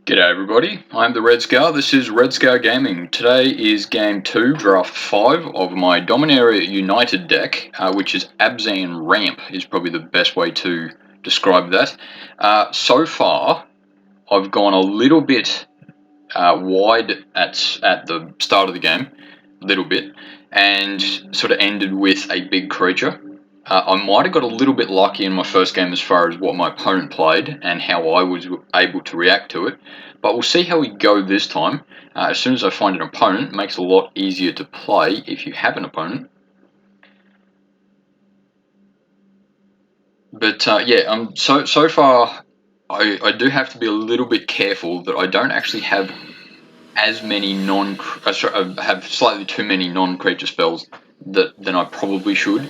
G'day everybody, I'm the Red Scar. This is Red Scar Gaming. Today is Game 2, Draft 5 of my Dominaria United deck, which is Abzan Ramp, is probably the best way to describe that. So far, I've gone a little bit wide at the start of the game, a little bit, and sort of ended with a big creature. I might have got a little bit lucky in my first game as far as what my opponent played and how I was able to react to it, but we'll see how we go this time. As soon as I find an opponent, it makes it a lot easier to play if you have an opponent. But yeah, so far I do have to be a little bit careful that I don't actually have as many I have slightly too many non-creature spells than I probably should.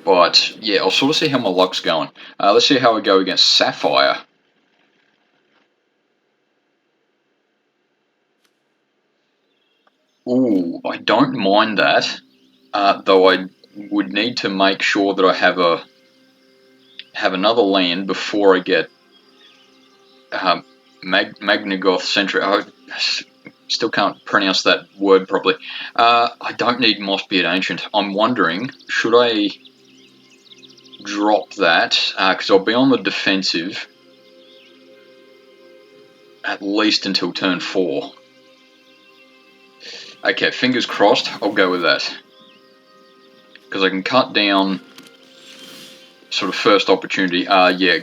But yeah, I'll sort of see how my luck's going. Let's see how I go against Sapphire. Ooh, I don't mind that, though I would need to make sure that I have another land before I get Magnagoth Sentry. I still can't pronounce that word properly. I don't need Mossbeard Ancient. I'm wondering, should I drop that, because I'll be on the defensive at least until turn 4. Okay, fingers crossed, I'll go with that. Because I can cut down sort of first opportunity. Yeah,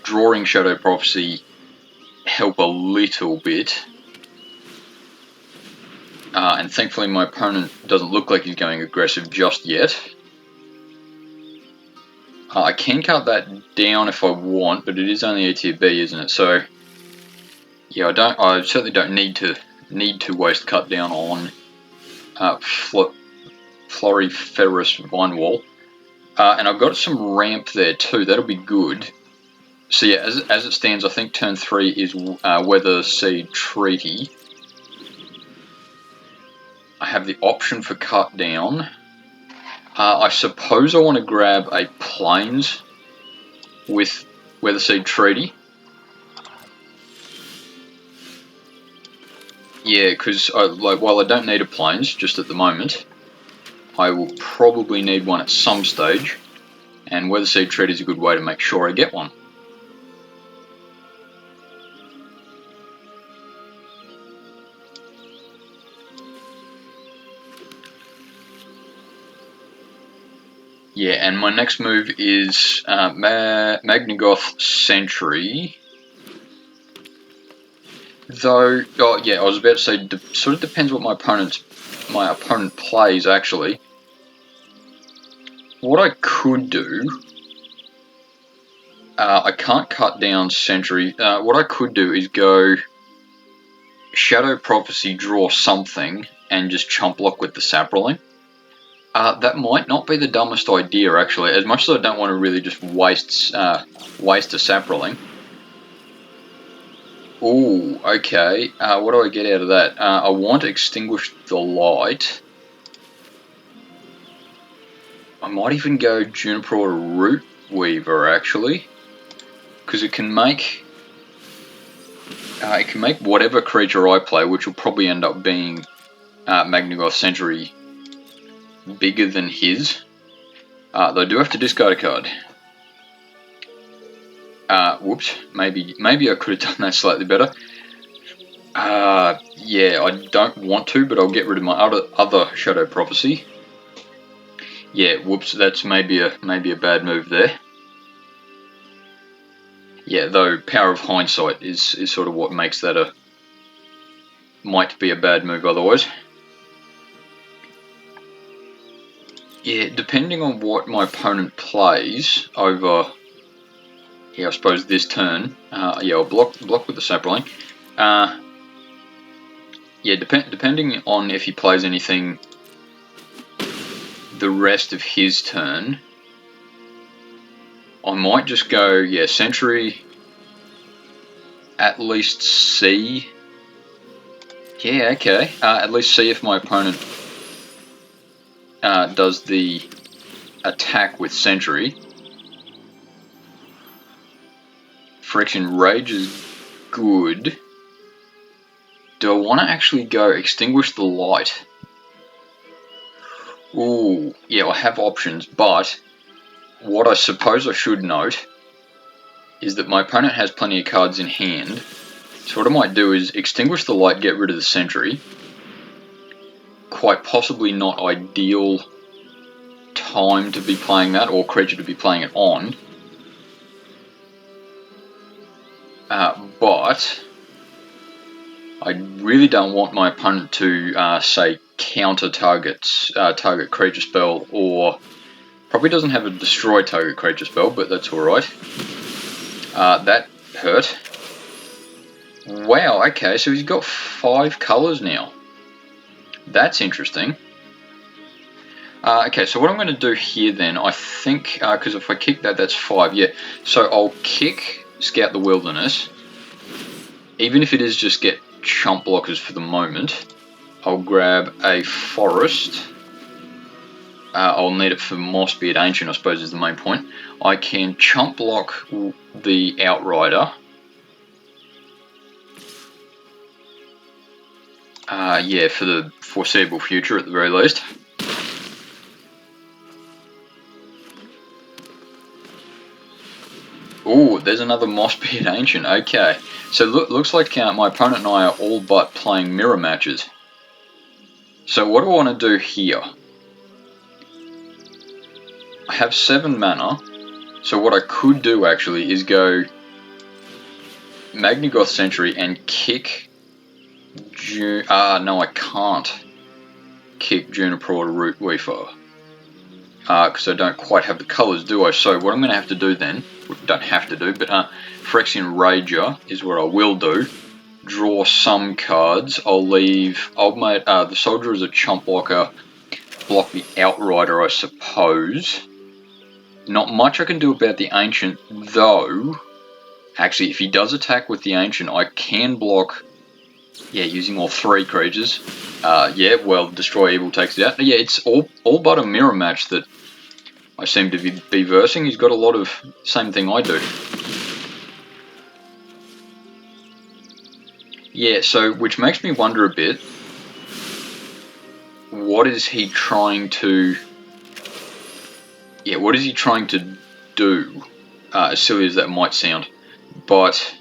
drawing Shadow Prophecy help a little bit. And thankfully my opponent doesn't look like he's going aggressive just yet. I can cut that down if I want, but it is only a tier B, isn't it? So yeah, I certainly don't need to waste cut down on Floriferous Vinewall. And I've got some ramp there too, that'll be good. So yeah, as it stands, I think turn 3 is Weather Seed Treaty. I have the option for cut down. I suppose I want to grab a Plains with Weather Seed Treaty. Yeah, because while I don't need a Plains just at the moment, I will probably need one at some stage, and Weather Seed Treaty is a good way to make sure I get one. Yeah, and my next move is Magnagoth Sentry. Though, oh yeah, I was about to say, sort of depends what my opponent plays actually. What I could do, I can't cut down Sentry. What I could do is go Shadow Prophecy, draw something, and just chump block with the Saproling. That might not be the dumbest idea actually, as much as I don't want to really just waste a Saproling. Ooh, okay. What do I get out of that? I want to Extinguish the Light. I might even go Juniper or Root Weaver actually, because it can make whatever creature I play, which will probably end up being Magnagoth Sentry, bigger than his. Though I do have to discard a card. Whoops, maybe I could have done that slightly better. Yeah, I don't want to, but I'll get rid of my other Shadow Prophecy. Yeah, whoops, that's maybe a bad move there. Yeah, though power of hindsight is sort of what makes that might be a bad move otherwise. Yeah, depending on what my opponent plays over, yeah, I suppose this turn, yeah, I'll block with the Saproling. Yeah, depending on if he plays anything the rest of his turn, I might just go, yeah, Sentry, at least see. Yeah, okay, at least see if my opponent does the attack with Sentry. Friction Rage is good. Do I want to actually go extinguish the light? Ooh, yeah, I have options, but what I suppose I should note is that my opponent has plenty of cards in hand. So what I might do is extinguish the light, get rid of the sentry. Quite possibly not ideal time to be playing that, or creature to be playing it on. But I really don't want my opponent to, say, counter target creature spell, or probably doesn't have a destroy target creature spell, but that's alright. That hurt. Wow, okay, so he's got 5 colours now. That's interesting. Okay, so what I'm going to do here then, I think, because if I kick that, that's 5, yeah. So I'll kick Scout the Wilderness, even if it is just get chump blockers for the moment. I'll grab a Forest. I'll need it for Mossbeard Ancient, I suppose is the main point. I can chump block the Outrider. Yeah, for the foreseeable future at the very least. Ooh, there's another Mossbeard Ancient, okay. So looks like my opponent and I are all but playing mirror matches. So what do I want to do here? I have 7 mana, so what I could do actually is go Magnagoth Sentry and kick no, I can't kick Juniper or Root Weaver. Because I don't quite have the colours, do I? So what I'm going to have to do then, don't have to do, but Phyrexian Rager is what I will do. Draw some cards. I'll make the Soldier as a chump blocker, block the Outrider, I suppose. Not much I can do about the Ancient, though. Actually, if he does attack with the Ancient, I can block, yeah, using all 3 creatures. Yeah, well, Destroy Evil takes it out. Yeah, it's all but a mirror match that I seem to be versing. He's got a lot of same thing I do. Yeah, so, which makes me wonder a bit, what is he trying to, yeah, what is he trying to do? As silly as that might sound. But,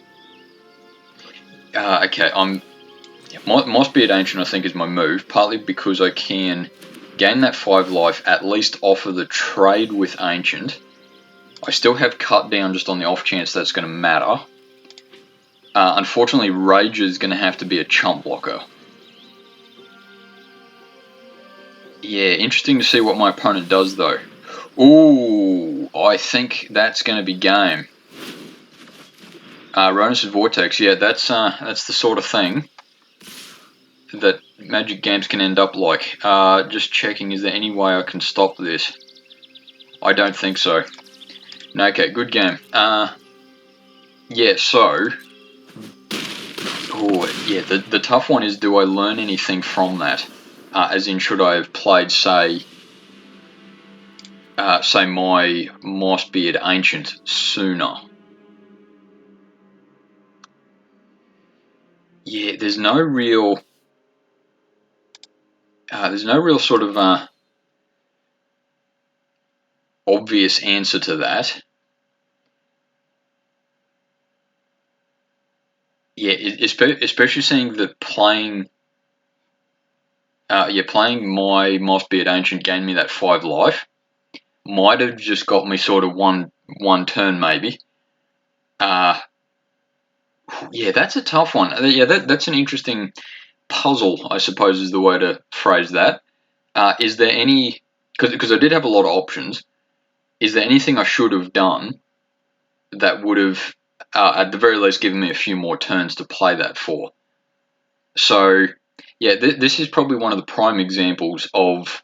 okay, Mossbeard Ancient I think is my move, partly because I can gain that 5 life, at least offer the trade with Ancient. I still have Cut Down just on the off chance that's going to matter. Unfortunately, Rage is going to have to be a chump blocker. Yeah, interesting to see what my opponent does though. Ooh, I think that's going to be game. Ronus' Vortex, yeah, that's the sort of thing that Magic games can end up like. Just checking, is there any way I can stop this? I don't think so. No, okay, good game. Yeah, so... Oh, yeah, the tough one is, do I learn anything from that? As in, should I have played, say my Mossbeard Ancient sooner? Yeah, there's no real sort of obvious answer to that. Yeah, especially seeing that playing my Mossbeard Ancient gained me that 5 life. Might have just got me sort of one turn maybe. Yeah, that's a tough one. Yeah, that's an interesting puzzle, I suppose is the way to phrase that. Is there any, because I did have a lot of options, is there anything I should have done that would have, at the very least, given me a few more turns to play that for? So, yeah, this is probably one of the prime examples of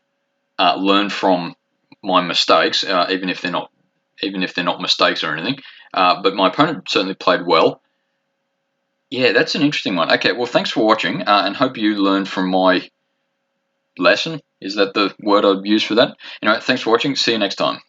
learn from my mistakes, even if they're not mistakes or anything. But my opponent certainly played well. Yeah, that's an interesting one. Okay, well, thanks for watching, and hope you learned from my lesson. Is that the word I'd use for that? Anyway, thanks for watching. See you next time.